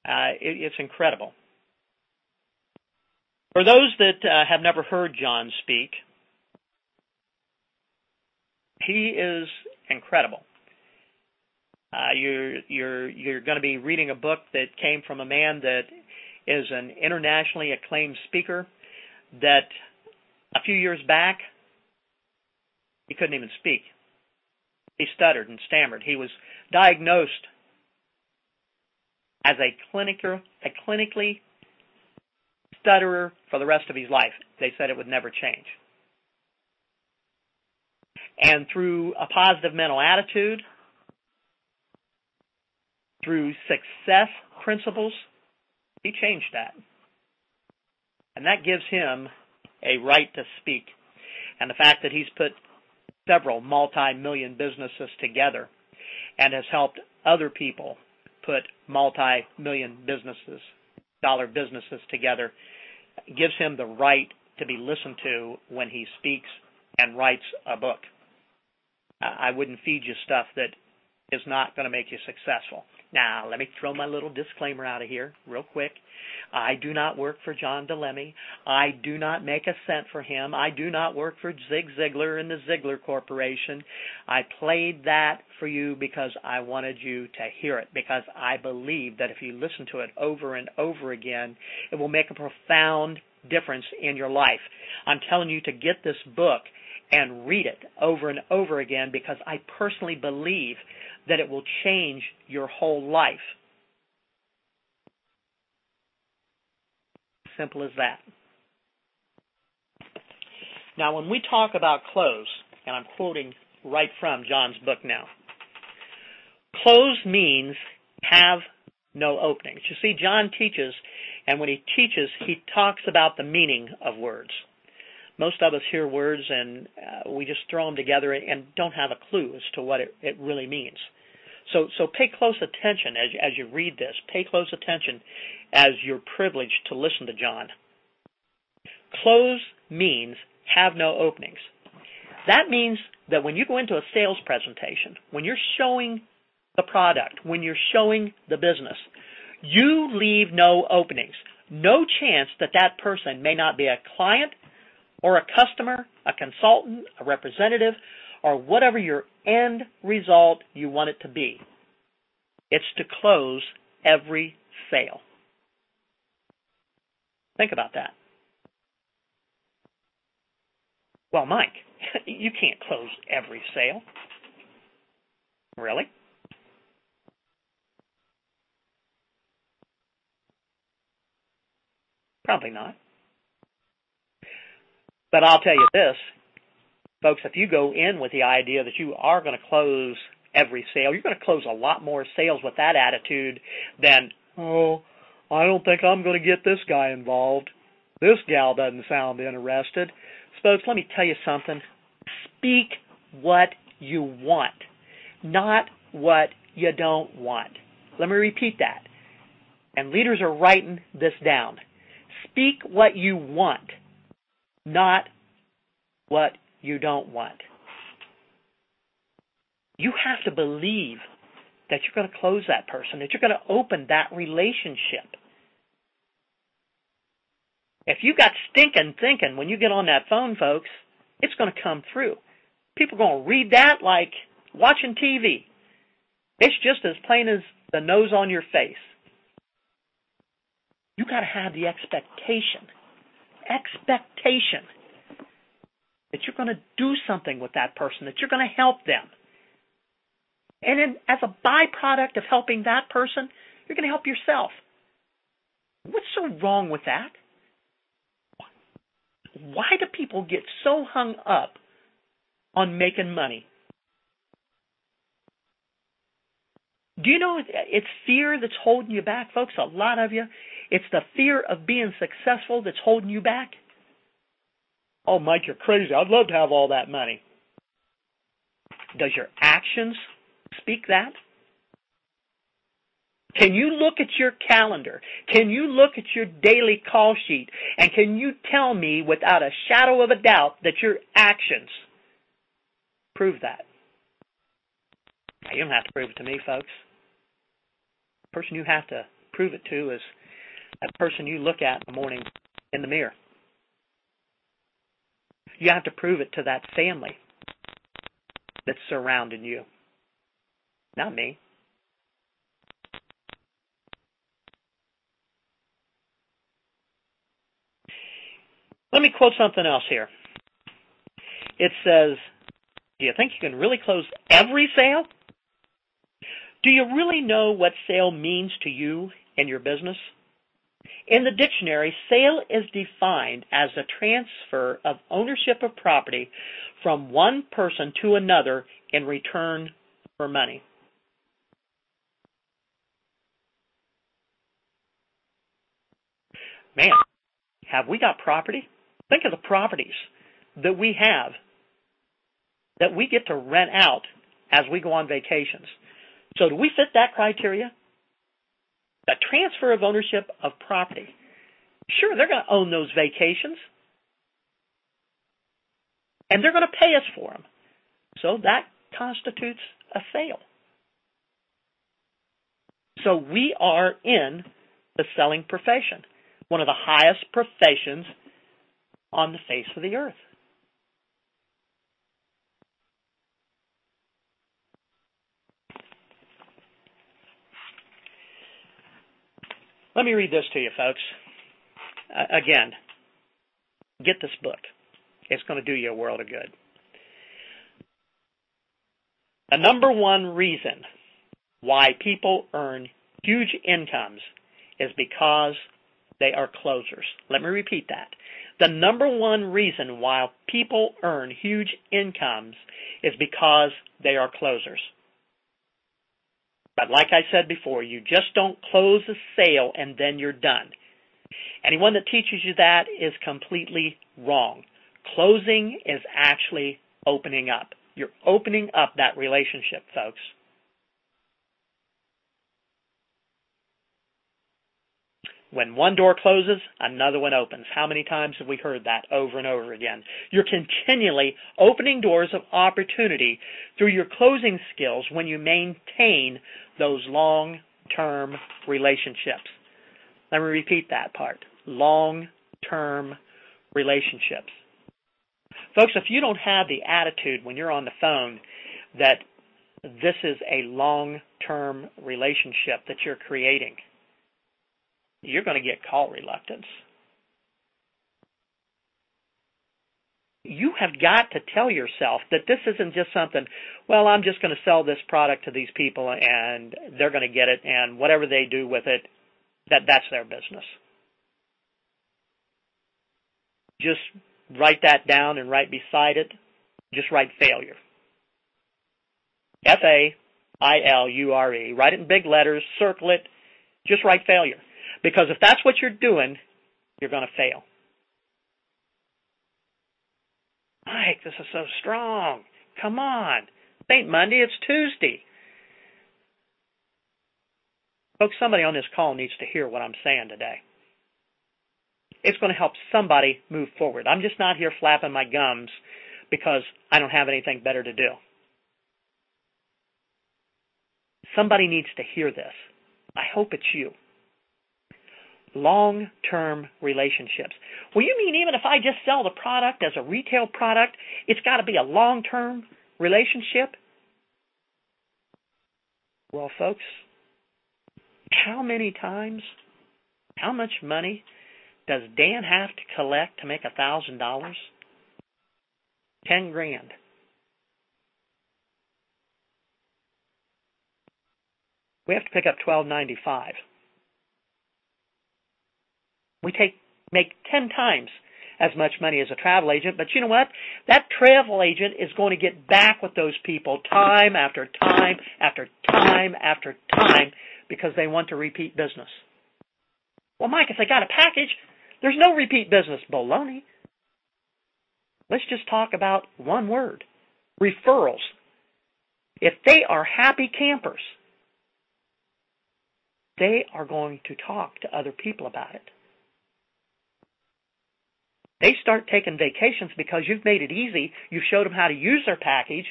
It's incredible. For those that have never heard John speak, he is incredible. You're going to be reading a book that came from a man that is an internationally acclaimed speaker that a few years back, he couldn't even speak. He stuttered and stammered. He was diagnosed as a clinically stutterer for the rest of his life. They said it would never change. And through a positive mental attitude, through success principles, he changed that. And that gives him a right to speak. And the fact that he's put several multi-million businesses together and has helped other people put multi-million dollar businesses together gives him the right to be listened to when he speaks and writes a book. I wouldn't feed you stuff that is not going to make you successful. Now, let me throw my little disclaimer out of here real quick. I do not work for John DeLemme. I do not make a cent for him. I do not work for Zig Ziglar and the Ziglar Corporation. I played that for you because I wanted you to hear it, because I believe that if you listen to it over and over again, it will make a profound difference in your life. I'm telling you to get this book and read it over and over again because I personally believe that it will change your whole life. Simple as that. Now, when we talk about close, and I'm quoting right from John's book now, close means have no openings. You see, John teaches, and when he teaches, he talks about the meaning of words. Most of us hear words and we just throw them together and don't have a clue as to what it really means. So pay close attention as you read this. Pay close attention as you're privileged to listen to John. Close means have no openings. That means that when you go into a sales presentation, when you're showing the product, when you're showing the business, you leave no openings. No chance that person may not be a client or a customer, a consultant, a representative, or whatever your end result you want it to be. It's to close every sale. Think about that. Well, Mike, you can't close every sale. Really? Probably not. But I'll tell you this, folks, if you go in with the idea that you are going to close every sale, you're going to close a lot more sales with that attitude than, oh, I don't think I'm going to get this guy involved. This gal doesn't sound interested. Folks, let me tell you something. Speak what you want, not what you don't want. Let me repeat that. And leaders are writing this down. Speak what you want, not what you don't want. You have to believe that you're going to close that person, that you're going to open that relationship. If you got stinking thinking when you get on that phone, folks, it's going to come through. People are going to read that like watching TV. It's just as plain as the nose on your face. You got to have the expectation that you're going to do something with that person, that you're going to help them. And then as a byproduct of helping that person, you're going to help yourself. What's so wrong with that? Why do people get so hung up on making money? Do you know it's fear that's holding you back, folks? A lot of you. It's the fear of being successful that's holding you back. Oh, Mike, you're crazy. I'd love to have all that money. Does your actions speak that? Can you look at your calendar? Can you look at your daily call sheet? And can you tell me without a shadow of a doubt that your actions prove that? Now, you don't have to prove it to me, folks. The person you have to prove it to is that person you look at in the morning in the mirror. You have to prove it to that family that's surrounding you. Not me. Let me quote something else here. It says, do you think you can really close every sale? Do you really know what sale means to you and your business? In the dictionary, sale is defined as the transfer of ownership of property from one person to another in return for money. Man, have we got property? Think of the properties that we have that we get to rent out as we go on vacations. So do we fit that criteria? The transfer of ownership of property. Sure, they're going to own those vacations. And they're going to pay us for them. So that constitutes a sale. So we are in the selling profession, one of the highest professions on the face of the earth. Let me read this to you, folks. Again, get this book. It's going to do you a world of good. The number one reason why people earn huge incomes is because they are closers. Let me repeat that. The number one reason why people earn huge incomes is because they are closers. But like I said before, you just don't close a sale and then you're done. Anyone that teaches you that is completely wrong. Closing is actually opening up. You're opening up that relationship, folks. When one door closes, another one opens. How many times have we heard that over and over again? You're continually opening doors of opportunity through your closing skills when you maintain those long-term relationships. Let me repeat that part. Long-term relationships. Folks, if you don't have the attitude when you're on the phone that this is a long-term relationship that you're creating, you're going to get call reluctance. You have got to tell yourself that this isn't just something, well, I'm just going to sell this product to these people and they're going to get it, and whatever they do with it, that's their business. Just write that down, and right beside it, just write failure. Failure. Write it in big letters, circle it, just write failure. Because if that's what you're doing, you're going to fail. Mike, this is so strong. Come on. It ain't Monday, it's Tuesday. Folks, somebody on this call needs to hear what I'm saying today. It's going to help somebody move forward. I'm just not here flapping my gums because I don't have anything better to do. Somebody needs to hear this. I hope it's you. Long-term relationships. Well, you mean even if I just sell the product as a retail product, it's got to be a long-term relationship? Well, folks, how many times, how much money does Dan have to collect to make $1,000? $10,000. We have to pick up $12.95. We make 10 times as much money as a travel agent, but you know what? That travel agent is going to get back with those people time after time after time after time because they want to repeat business. Well, Mike, if they got a package, there's no repeat business. Baloney. Let's just talk about one word. Referrals. If they are happy campers, they are going to talk to other people about it. They start taking vacations because you've made it easy. You've showed them how to use their package.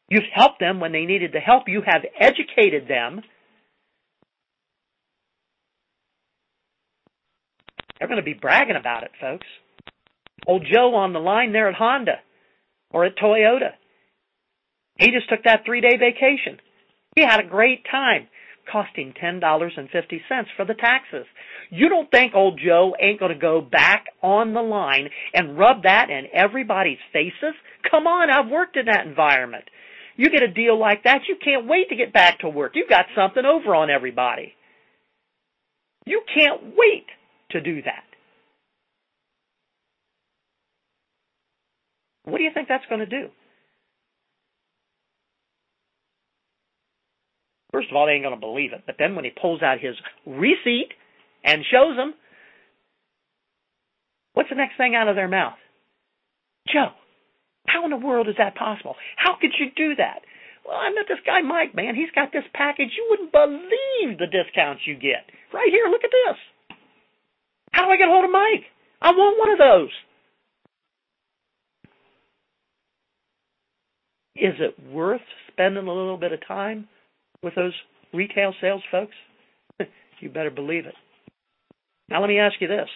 You've helped them when they needed the help. You have educated them. They're going to be bragging about it, folks. Old Joe on the line there at Honda or at Toyota. He just took that 3-day vacation. He had a great time, costing $10.50 for the taxes. You don't think old Joe ain't going to go back on the line and rub that in everybody's faces? Come on, I've worked in that environment. You get a deal like that, you can't wait to get back to work. You've got something over on everybody. You can't wait to do that. What do you think that's going to do? First of all, they ain't going to believe it. But then when he pulls out his receipt and shows them, what's the next thing out of their mouth? Joe, how in the world is that possible? How could you do that? Well, I met this guy Mike, man. He's got this package. You wouldn't believe the discounts you get. Right here, look at this. How do I get hold of Mike? I want one of those. Is it worth spending a little bit of time with those retail sales folks? You better believe it. Now let me ask you this.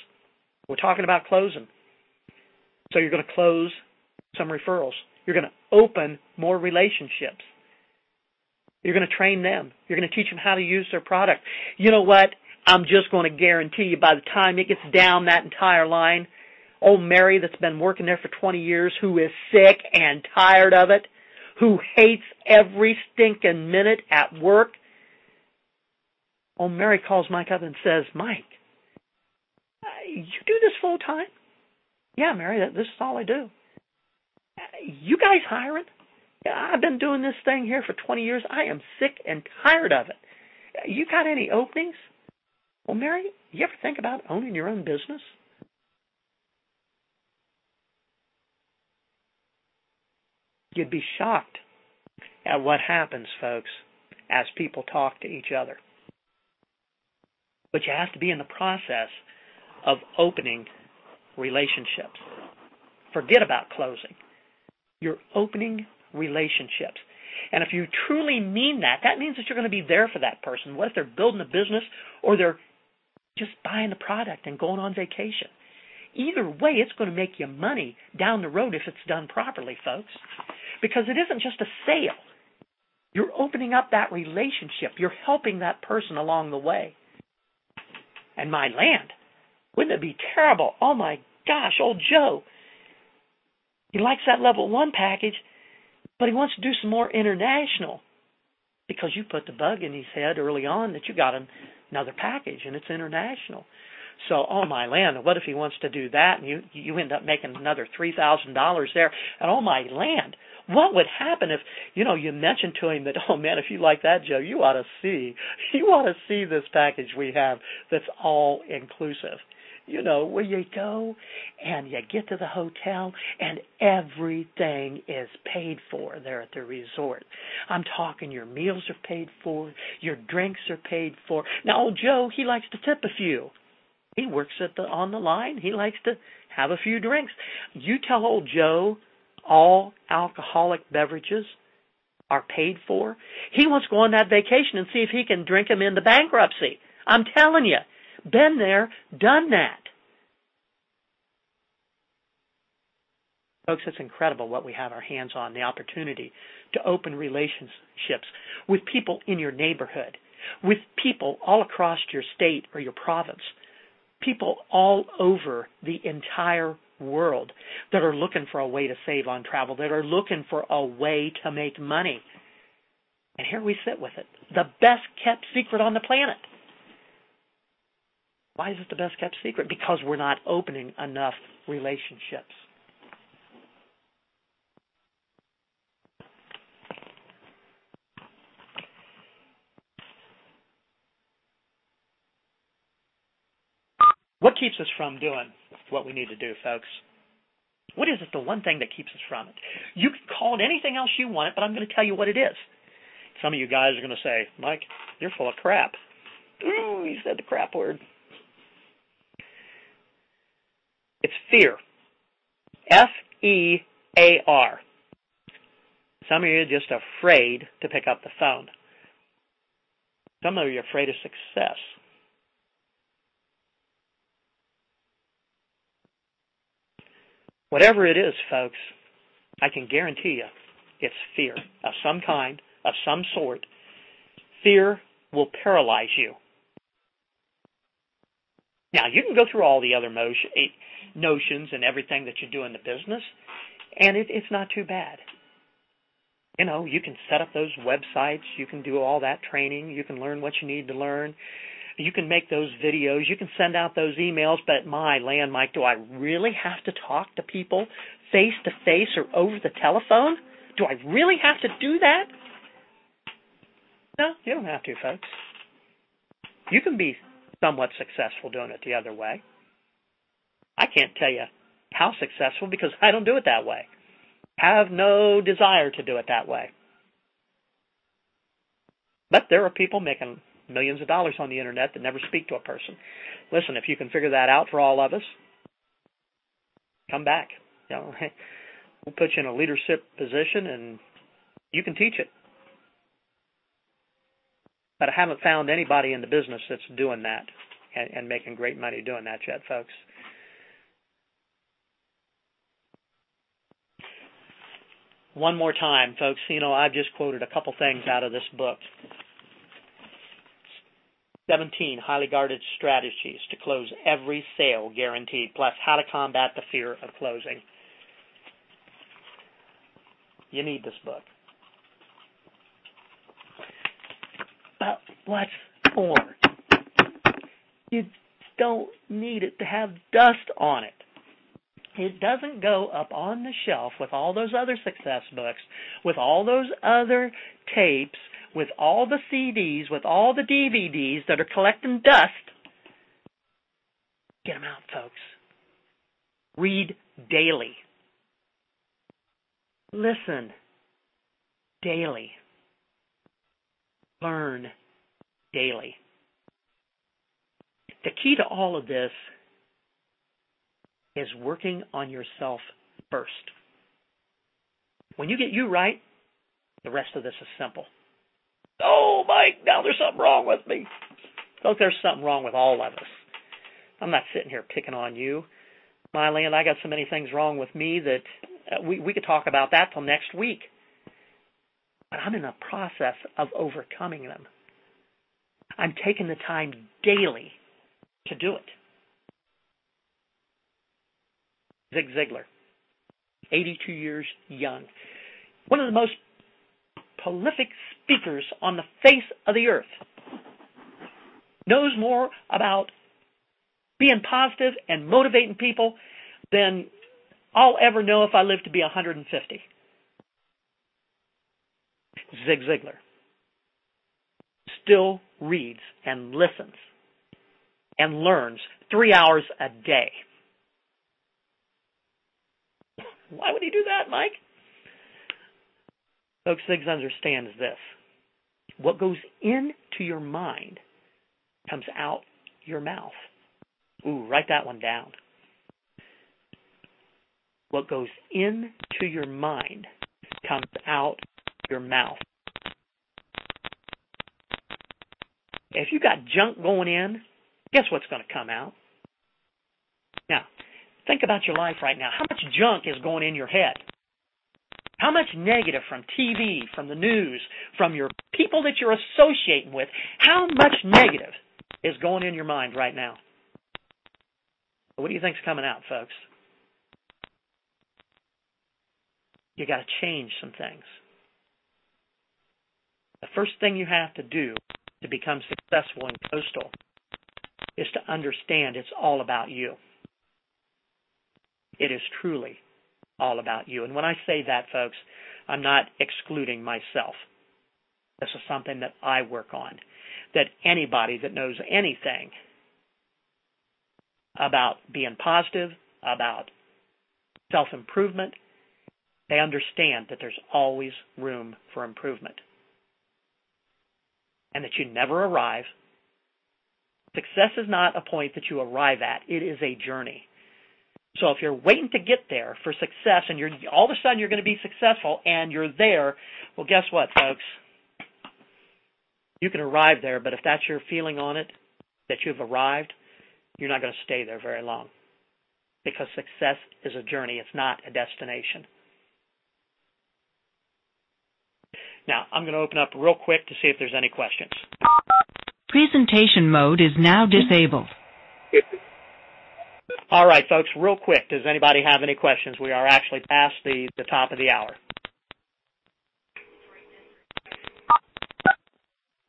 We're talking about closing. So you're going to close some referrals. You're going to open more relationships. You're going to train them. You're going to teach them how to use their product. You know what? I'm just going to guarantee you by the time it gets down that entire line, old Mary that's been working there for 20 years, who is sick and tired of it, who hates every stinking minute at work, old Mary calls Mike up and says, Mike, you do this full time? Yeah, Mary, this is all I do. You guys hiring? Yeah, I've been doing this thing here for 20 years. I am sick and tired of it. You got any openings? Well, Mary, you ever think about owning your own business? You'd be shocked at what happens, folks, as people talk to each other. But you have to be in the process of opening relationships. Forget about closing. You're opening relationships. And if you truly mean that, that means that you're going to be there for that person. What if they're building a business or they're just buying the product and going on vacation? Either way, it's going to make you money down the road if it's done properly, folks. Because it isn't just a sale. You're opening up that relationship. You're helping that person along the way. And my land, wouldn't it be terrible? Oh my gosh, old Joe. He likes that level 1 package, but he wants to do some more international because you put the bug in his head early on that you got another package and it's international. So, oh my land, what if he wants to do that and you end up making another $3,000 there? And oh my land, what would happen if, you mentioned to him that, oh man, if you like that, Joe, you ought to see this package we have that's all inclusive. Where you go and you get to the hotel and everything is paid for there at the resort. I'm talking your meals are paid for, your drinks are paid for. Now, old Joe, he likes to tip a few. He works on the line. He likes to have a few drinks. You tell old Joe all alcoholic beverages are paid for. He wants to go on that vacation and see if he can drink him into bankruptcy. I'm telling you. Been there, done that. Folks, it's incredible what we have our hands on, the opportunity to open relationships with people in your neighborhood, with people all across your state or your province, people all over the entire world that are looking for a way to save on travel, that are looking for a way to make money. And here we sit with it, the best kept secret on the planet. Why is it the best kept secret? Because we're not opening enough relationships. What keeps us from doing what we need to do, folks? What is it, the one thing that keeps us from it? You can call it anything else you want it, but I'm going to tell you what it is. Some of you guys are going to say, Mike, you're full of crap. Ooh, he said the crap word. It's fear. F-E-A-R. Some of you are just afraid to pick up the phone. Some of you are afraid of success. Whatever it is, folks, I can guarantee you it's fear of some kind, of some sort. Fear will paralyze you. Now, you can go through all the other notions and everything that you do in the business, and it's not too bad. You can set up those websites. You can do all that training. You can learn what you need to learn. You can make those videos. You can send out those emails. But my land, Mike, do I really have to talk to people face to face or over the telephone? Do I really have to do that? No, you don't have to, folks. You can be somewhat successful doing it the other way. I can't tell you how successful because I don't do it that way. Have no desire to do it that way. But there are people making millions of dollars on the internet that never speak to a person. Listen, if you can figure that out for all of us, come back. We'll put you in a leadership position and you can teach it. But I haven't found anybody in the business that's doing that and making great money doing that yet, folks. One more time, folks, I've just quoted a couple things out of this book. 17 highly guarded strategies to close every sale guaranteed, plus how to combat the fear of closing. You need this book. But what's more? You don't need it to have dust on it. It doesn't go up on the shelf with all those other success books, with all those other tapes, with all the CDs, with all the DVDs that are collecting dust. Get them out, folks. Read daily. Listen daily. Learn daily. The key to all of this is working on yourself first. When you get you right, the rest of this is simple. Oh, Mike, now there's something wrong with me. Look, there's something wrong with all of us. I'm not sitting here picking on you. Mylene, I got so many things wrong with me that we could talk about that till next week. But I'm in the process of overcoming them. I'm taking the time daily to do it. Zig Ziglar, 82 years young. One of the most prolific speakers on the face of the earth. Knows more about being positive and motivating people than I'll ever know if I live to be 150. Zig Ziglar still reads and listens and learns 3 hours a day. Why would he do that, Mike? Folks, Zig understands this. What goes into your mind comes out your mouth. Ooh, write that one down. What goes into your mind comes out your mouth. If you got junk going in, guess what's going to come out? Now, think about your life right now. How much junk is going in your head? How much negative from TV, from the news, from your people that you're associating with, how much negative is going in your mind right now? What do you think's coming out, folks? You got to change some things. The first thing you have to do to become successful in Coastal is to understand it's all about you. It is truly all about you. And when I say that, folks, I'm not excluding myself. This is something that I work on. That anybody that knows anything about being positive, about self-improvement, they understand that there's always room for improvement. And that you never arrive. Success is not a point that you arrive at. It is a journey. So if you're waiting to get there for success and you're all of a sudden you're going to be successful and you're there, well, guess what, folks? You can arrive there, but if that's your feeling on it, that you've arrived, you're not going to stay there very long. Because success is a journey. It's not a destination. Now, I'm going to open up real quick to see if there's any questions. Presentation mode is now disabled. All right, folks, real quick, does anybody have any questions? We are actually past the top of the hour.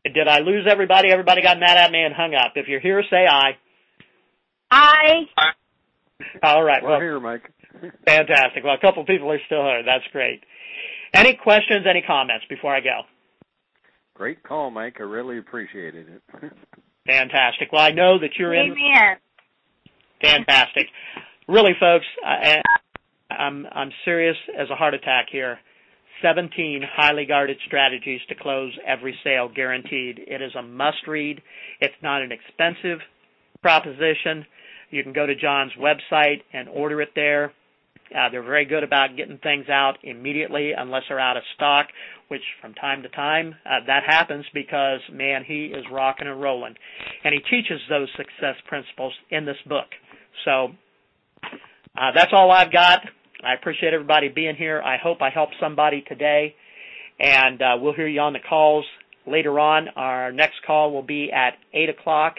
Did I lose everybody? Everybody got mad at me and hung up. If you're here, say aye. Aye. All right. We're here, Mike. Fantastic. Well, a couple of people are still here. That's great. Any questions, any comments before I go? Great call, Mike. I really appreciated it. Fantastic. Well, I know that you're in. Amen. Fantastic. Really, folks, I'm serious as a heart attack here. 17 highly guarded strategies to close every sale, guaranteed. It is a must-read. It's not an expensive proposition. You can go to John's website and order it there. They're very good about getting things out immediately unless they're out of stock, which from time to time that happens because, man, he is rocking and rolling. And he teaches those success principles in this book. So that's all I've got. I appreciate everybody being here. I hope I helped somebody today. And we'll hear you on the calls later on. Our next call will be at 8 o'clock.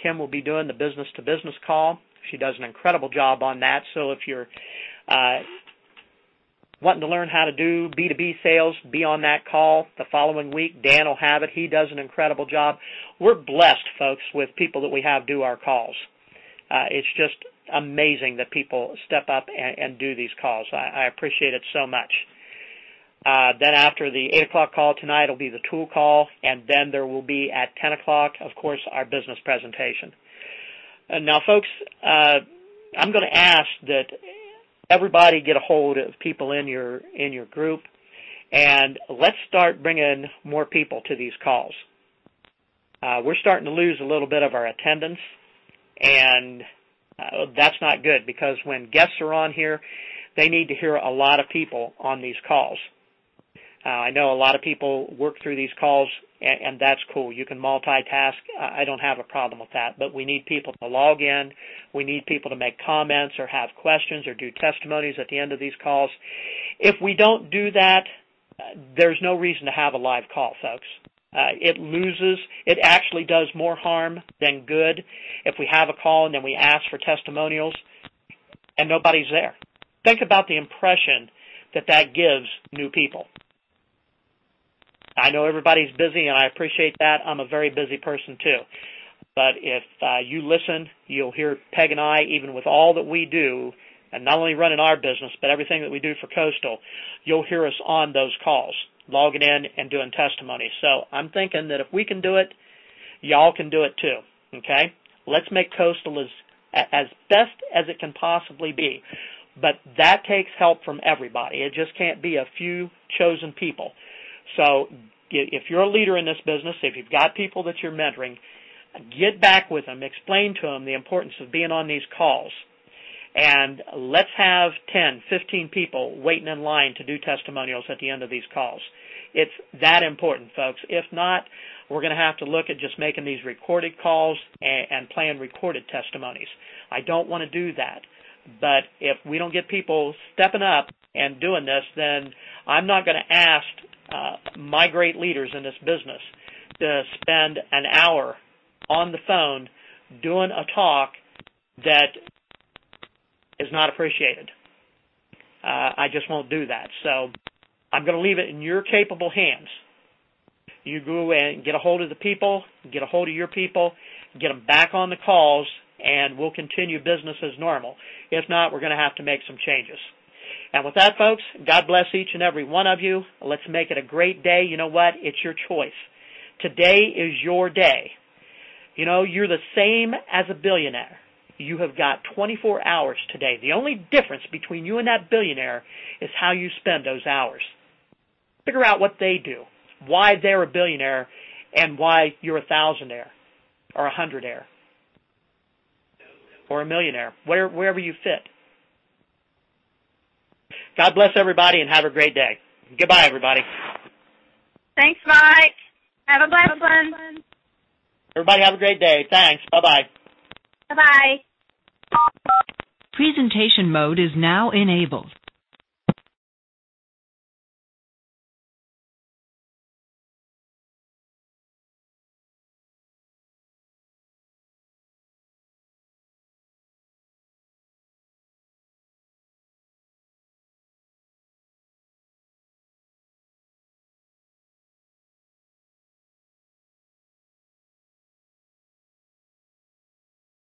Kim will be doing the business-to-business call. She does an incredible job on that. So if you're wanting to learn how to do B2B sales, be on that call the following week. Dan will have it. He does an incredible job. We're blessed, folks, with people that we have do our calls. It's just amazing that people step up and do these calls. I appreciate it so much. Then after the 8 o'clock call tonight will be the tool call, and then there will be at 10 o'clock, of course, our business presentation. Now, folks, I'm going to ask that everybody get a hold of people in your group And let's start bringing more people to these calls. We're starting to lose a little bit of our attendance, and that's not good, because when guests are on here, they need to hear a lot of people on these calls. I know a lot of people work through these calls, and that's cool. You can multitask. I don't have a problem with that, but we need people to log in. We need people to make comments or have questions or do testimonies at the end of these calls. If we don't do that, there's no reason to have a live call, folks. It actually does more harm than good if we have a call and then we ask for testimonials and nobody's there. Think about the impression that gives new people. I know everybody's busy, and I appreciate that. I'm a very busy person, too. But if you listen, you'll hear Peg and I, even with all that we do, and not only running our business, but everything that we do for Coastal, you'll hear us on those calls, logging in and doing testimonies. So I'm thinking that if we can do it, y'all can do it, too. Okay? Let's make Coastal as best as it can possibly be. But that takes help from everybody. It just can't be a few chosen people. So if you're a leader in this business, if you've got people that you're mentoring, get back with them, explain to them the importance of being on these calls. And let's have 10, 15 people waiting in line to do testimonials at the end of these calls. It's that important, folks. If not, we're going to have to look at just making these recorded calls and playing recorded testimonies. I don't want to do that. But if we don't get people stepping up and doing this, then I'm not going to ask my great leaders in this business to spend an hour on the phone doing a talk that is not appreciated. I just won't do that. So I'm going to leave it in your capable hands. You go and get a hold of the people, get a hold of your people, get them back on the calls, and we'll continue business as normal. If not, we're going to have to make some changes. And with that, folks, God bless each and every one of you. Let's make it a great day. You know what? It's your choice. Today is your day. You know, you're the same as a billionaire. You have got 24 hours today. The only difference between you and that billionaire is how you spend those hours. Figure out what they do, why they're a billionaire, and why you're a thousandaire or a hundredaire or a millionaire, wherever you fit. God bless everybody and have a great day. Goodbye, everybody. Thanks, Mike. Have a blessed one. Everybody have a great day. Thanks. Bye-bye. Bye-bye. Presentation mode is now enabled.